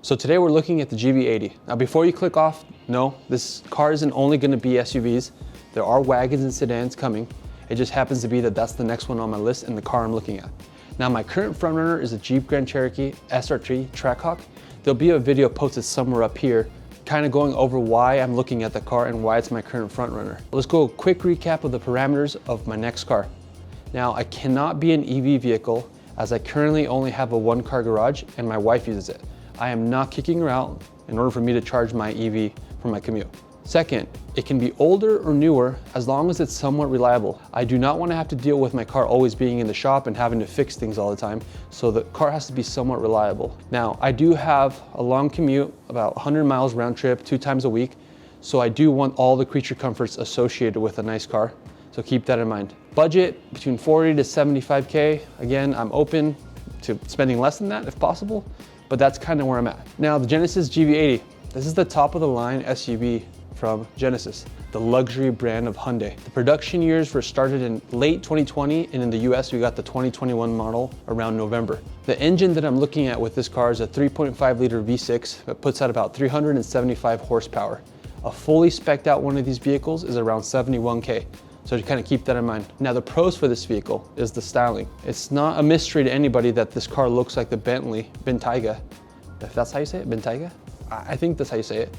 So today we're looking at the GV80. Now before you click off, no, this car isn't only gonna be SUVs. There are wagons and sedans coming. It just happens to be that that's the next one on my list and the car I'm looking at. Now my current frontrunner is a Jeep Grand Cherokee SRT Trackhawk. There'll be a video posted somewhere up here kind of going over why I'm looking at the car and why it's my current frontrunner. Let's go a quick recap of the parameters of my next car. Now I cannot be an EV vehicle as I currently only have a one-car garage and my wife uses it. I am not kicking her out in order for me to charge my EV for my commute. Second, it can be older or newer as long as it's somewhat reliable. I do not want to have to deal with my car always being in the shop and having to fix things all the time, so the car has to be somewhat reliable. Now, I do have a long commute, about 100 miles round trip, 2 times a week, so I do want all the creature comforts associated with a nice car, so keep that in mind. Budget, between 40 to 75K. Again, I'm open to spending less than that if possible, but that's kind of where I'm at. Now, the Genesis GV80. This is the top of the line SUV from Genesis, the luxury brand of Hyundai. The production years were started in late 2020, and in the US, we got the 2021 model around November. The engine that I'm looking at with this car is a 3.5 liter V6 that puts out about 375 horsepower. A fully spec'd out one of these vehicles is around 71K. So to kind of keep that in mind. Now the pros for this vehicle is the styling. It's not a mystery to anybody that this car looks like the Bentley Bentayga. If that's how you say it, Bentayga? I think that's how you say it.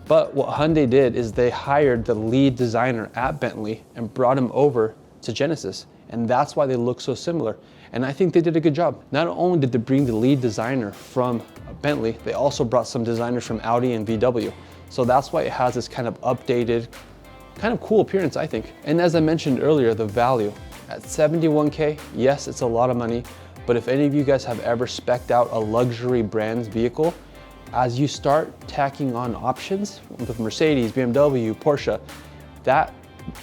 But what Hyundai did is they hired the lead designer at Bentley and brought him over to Genesis. And that's why they look so similar. And I think they did a good job. Not only did they bring the lead designer from Bentley, they also brought some designers from Audi and VW. So that's why it has this kind of updated, kind of cool appearance, I think. And as I mentioned earlier, the value. At 71K, yes, it's a lot of money, but if any of you guys have ever spec'd out a luxury brand vehicle, as you start tacking on options with Mercedes, BMW, Porsche, that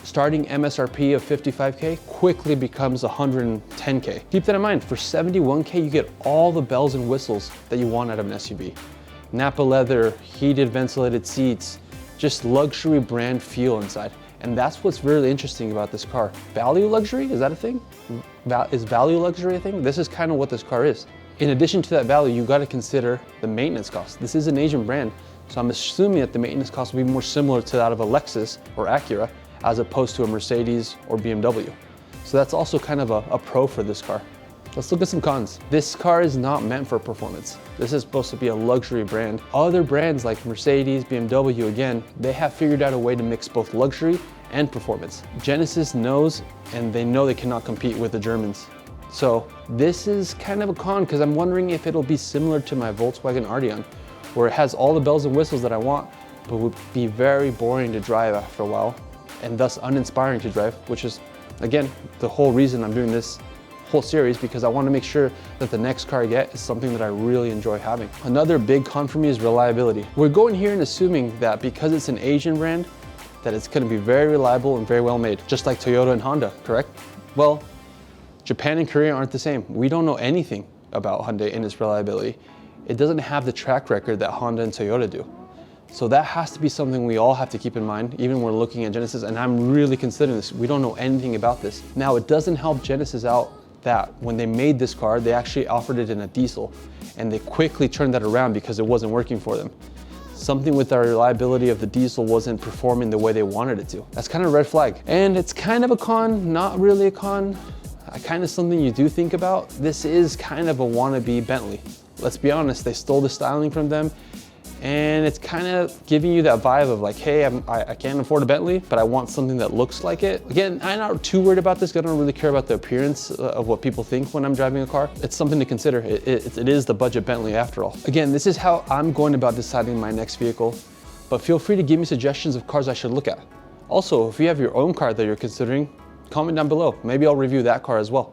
starting MSRP of 55K quickly becomes 110K. Keep that in mind, for 71K, you get all the bells and whistles that you want out of an SUV. Napa leather, heated ventilated seats, just luxury brand feel inside. And that's what's really interesting about this car. Value luxury, is that a thing? Is value luxury a thing? This is kind of what this car is. In addition to that value, you got to consider the maintenance cost. This is an Asian brand, so I'm assuming that the maintenance cost will be more similar to that of a Lexus or Acura as opposed to a Mercedes or BMW. So that's also kind of a pro for this car. Let's look at some cons. This car is not meant for performance. This is supposed to be a luxury brand. Other brands like Mercedes, BMW, again, they have figured out a way to mix both luxury and performance. Genesis knows, and they know they cannot compete with the Germans. So this is kind of a con because I'm wondering if it'll be similar to my Volkswagen Arteon, where it has all the bells and whistles that I want, but would be very boring to drive after a while, and thus uninspiring to drive, which is, again, the whole reason I'm doing this whole series, because I want to make sure that the next car I get is something that I really enjoy having. Another big con for me is reliability. We're going here and assuming that because it's an Asian brand, that it's going to be very reliable and very well made, just like Toyota and Honda, correct? Well, Japan and Korea aren't the same. We don't know anything about Hyundai and its reliability. It doesn't have the track record that Honda and Toyota do. So that has to be something we all have to keep in mind, even when we're looking at Genesis, and I'm really considering this. We don't know anything about this. Now, it doesn't help Genesis out that when they made this car, they actually offered it in a diesel, and they quickly turned that around because it wasn't working for them. Something with the reliability of the diesel wasn't performing the way they wanted it to. That's kind of a red flag. And it's kind of a con, not really a con. Kind of something you do think about. This is kind of a wannabe Bentley. Let's be honest, they stole the styling from them, and it's kind of giving you that vibe of like, hey, I can't afford a Bentley, but I want something that looks like it. Again, I'm not too worried about this. I don't really care about the appearance of what people think when I'm driving a car. It's something to consider. It is the budget Bentley after all. Again, this is how I'm going about deciding my next vehicle, but feel free to give me suggestions of cars I should look at. Also, if you have your own car that you're considering, comment down below. Maybe I'll review that car as well.